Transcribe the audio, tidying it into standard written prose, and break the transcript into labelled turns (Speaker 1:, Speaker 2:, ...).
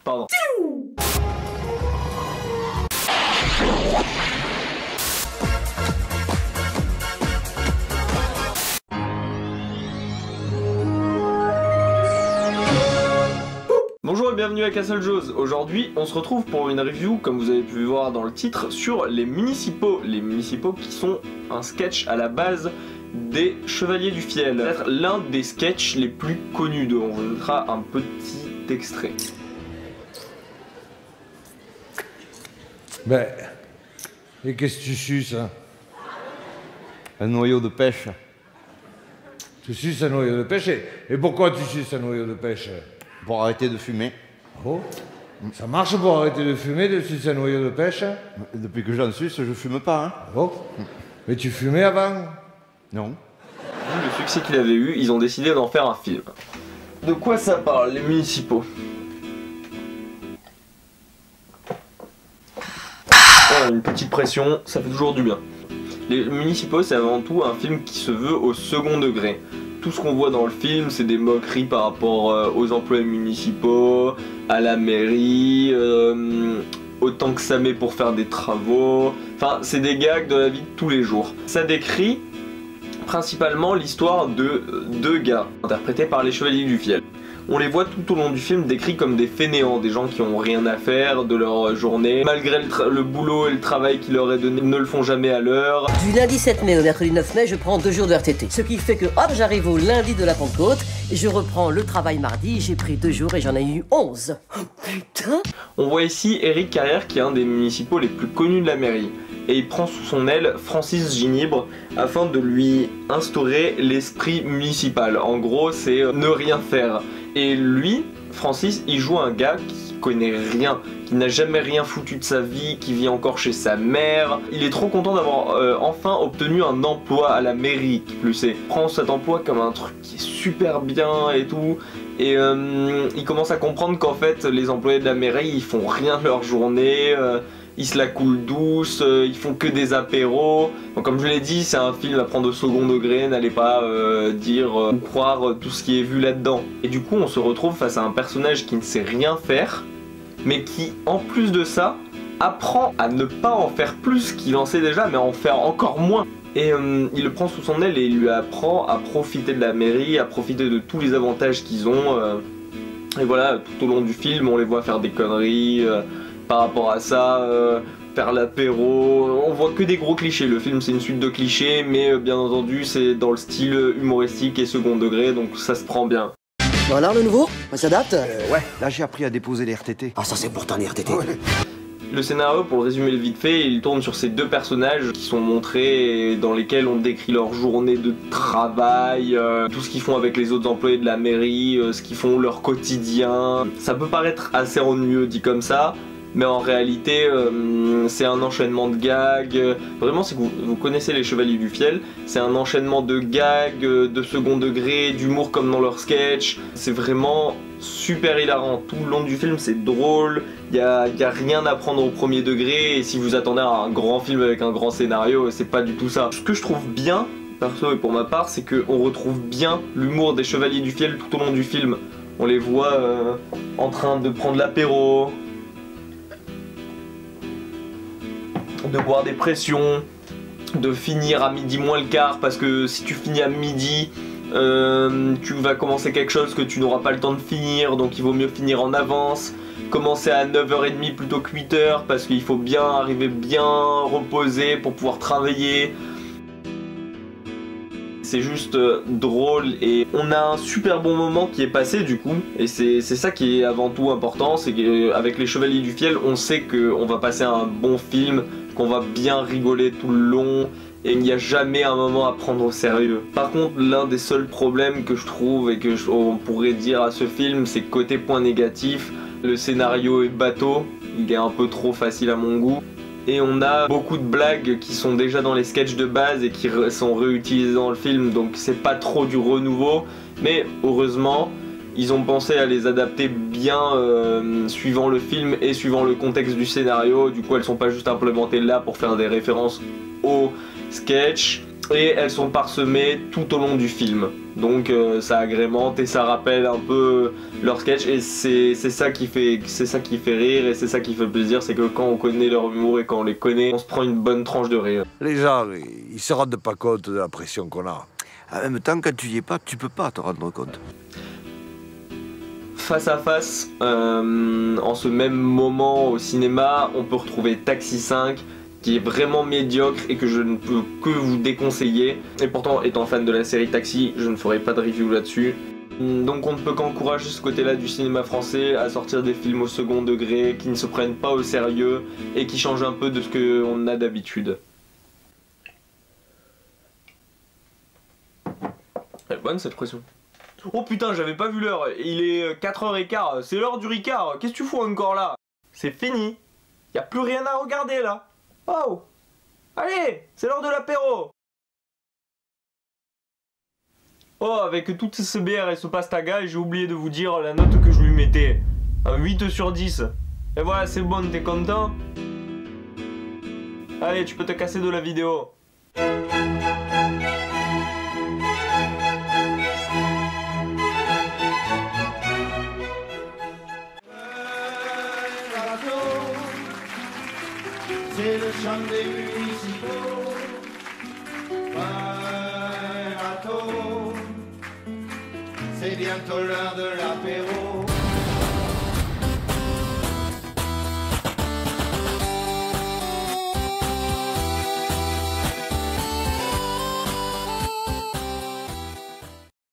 Speaker 1: Pardon. Bonjour et bienvenue à Castle Joe's. Aujourd'hui, on se retrouve pour une review, comme vous avez pu voir dans le titre, sur les Municipaux. Les Municipaux qui sont un sketch à la base des Chevaliers du Fiel. Peut-être l'un des sketchs les plus connus d'eux. On vous mettra un petit extrait.
Speaker 2: Ben, et qu'est-ce que tu suces, hein?
Speaker 3: Un noyau de pêche.
Speaker 2: Tu suces un noyau de pêche? Et pourquoi tu suces un noyau de pêche?
Speaker 3: Pour arrêter de fumer.
Speaker 2: Oh, ça marche pour arrêter de fumer, de sucer un noyau de pêche?
Speaker 3: Depuis que j'en suce, je fume pas, hein.
Speaker 2: Oh, mais tu fumais avant?
Speaker 3: Non.
Speaker 1: Vu le succès qu'il avait eu, ils ont décidé d'en faire un film. De quoi ça parle, les Municipaux? Voilà, une petite pression, ça fait toujours du bien. Les Municipaux, c'est avant tout un film qui se veut au second degré. Tout ce qu'on voit dans le film, c'est des moqueries par rapport aux employés municipaux, à la mairie, autant que ça met pour faire des travaux. Enfin, c'est des gags de la vie de tous les jours. Ça décrit principalement l'histoire de deux gars, interprétés par les Chevaliers du Fiel. On les voit tout au long du film décrits comme des fainéants, des gens qui ont rien à faire de leur journée. Malgré le boulot et le travail qui leur est donné, ne le font jamais à l'heure.
Speaker 4: Du lundi 7 mai au mercredi 9 mai, je prends 2 jours de RTT. Ce qui fait que, hop, j'arrive au lundi de la Pentecôte, et je reprends le travail mardi, j'ai pris 2 jours et j'en ai eu 11. Oh putain!
Speaker 1: On voit ici Éric Carrière qui est un des municipaux les plus connus de la mairie. Et il prend sous son aile Francis Ginibre afin de lui instaurer l'esprit municipal. En gros, c'est ne rien faire. Et lui, Francis, il joue un gars qui connaît rien, qui n'a jamais rien foutu de sa vie, qui vit encore chez sa mère. Il est trop content d'avoir enfin obtenu un emploi à la mairie, qui plus est. Il prend cet emploi comme un truc qui est super bien et tout. Et il commence à comprendre qu'en fait, les employés de la mairie, ils font rien de leur journée. Ils se la coulent douce, ils font que des apéros. Donc comme je l'ai dit, c'est un film à prendre au second degré, n'allez pas dire ou croire tout ce qui est vu là-dedans. Et du coup on se retrouve face à un personnage qui ne sait rien faire, mais qui en plus de ça, apprend à ne pas en faire plus qu'il en sait déjà, mais à en faire encore moins. Et il le prend sous son aile et il lui apprend à profiter de la mairie, à profiter de tous les avantages qu'ils ont. Et voilà, tout au long du film, on les voit faire des conneries. Par rapport à ça, faire l'apéro, on voit que des gros clichés. Le film c'est une suite de clichés, mais bien entendu c'est dans le style humoristique et second degré, donc ça se prend bien.
Speaker 4: Bon alors, le nouveau? On s'adapte?
Speaker 3: Ouais, là j'ai appris à déposer les RTT.
Speaker 4: Ah, ça c'est pourtant les RTT.
Speaker 3: Ouais.
Speaker 1: Le scénario, pour le résumer le vite fait, il tourne sur ces deux personnages qui sont montrés et dans lesquels on décrit leur journée de travail, tout ce qu'ils font avec les autres employés de la mairie, ce qu'ils font leur quotidien. Ça peut paraître assez ennuyeux dit comme ça, mais en réalité c'est un enchaînement de gags. Vraiment, si vous connaissez les Chevaliers du Fiel, c'est un enchaînement de gags, de second degré, d'humour comme dans leur sketch. C'est vraiment super hilarant. Tout le long du film c'est drôle, il y a rien à prendre au premier degré, et si vous attendez à un grand film avec un grand scénario, c'est pas du tout ça. Ce que je trouve bien, perso et pour ma part, c'est qu'on retrouve bien l'humour des Chevaliers du Fiel tout au long du film. On les voit en train de prendre l'apéro, de boire des pressions, de finir à midi moins le quart, parce que si tu finis à midi, tu vas commencer quelque chose que tu n'auras pas le temps de finir, donc il vaut mieux finir en avance. Commencer à 9h30 plutôt que 8h, parce qu'il faut bien arriver bien reposé pour pouvoir travailler. C'est juste drôle et on a un super bon moment qui est passé du coup, et c'est ça qui est avant tout important, c'est qu'avec les Chevaliers du Fiel on sait qu'on va passer un bon film, qu'on va bien rigoler tout le long et il n'y a jamais un moment à prendre au sérieux. Par contre, l'un des seuls problèmes que je trouve et que on pourrait dire à ce film, c'est côté point négatif, le scénario est bateau, il est un peu trop facile à mon goût. Et on a beaucoup de blagues qui sont déjà dans les sketchs de base et qui sont réutilisées dans le film, donc c'est pas trop du renouveau, mais heureusement ils ont pensé à les adapter bien suivant le film et suivant le contexte du scénario. Du coup elles sont pas juste implémentées là pour faire des références au sketch, et elles sont parsemées tout au long du film. Donc ça agrémente et ça rappelle un peu leur sketch et c'est ça qui fait rire et c'est ça qui fait plaisir, c'est que quand on connaît leur humour et quand on les connaît, on se prend une bonne tranche de rire.
Speaker 2: Les gens, ils se rendent pas compte de la pression qu'on a.
Speaker 3: En même temps, quand tu y es pas, tu peux pas te rendre compte.
Speaker 1: Face à face, en ce même moment au cinéma, on peut retrouver Taxi 5, qui est vraiment médiocre et que je ne peux que vous déconseiller. Et pourtant, étant fan de la série Taxi, je ne ferai pas de review là-dessus. Donc on ne peut qu'encourager ce côté-là du cinéma français à sortir des films au second degré, qui ne se prennent pas au sérieux et qui changent un peu de ce qu'on a d'habitude. Elle est bonne cette pression. Oh putain, j'avais pas vu l'heure, il est 4h15, c'est l'heure du Ricard, qu'est-ce que tu fous encore là? C'est fini, y a plus rien à regarder là. Oh! Allez, c'est l'heure de l'apéro! Oh, avec toutes ces bières et ce pastaga, j'ai oublié de vous dire la note que je lui mettais. Un 8 sur 10. Et voilà, c'est bon, t'es content? Allez, tu peux te casser de la vidéo.
Speaker 5: C'est le chant des municipaux, un bateau, c'est bientôt l'heure de l'apéro.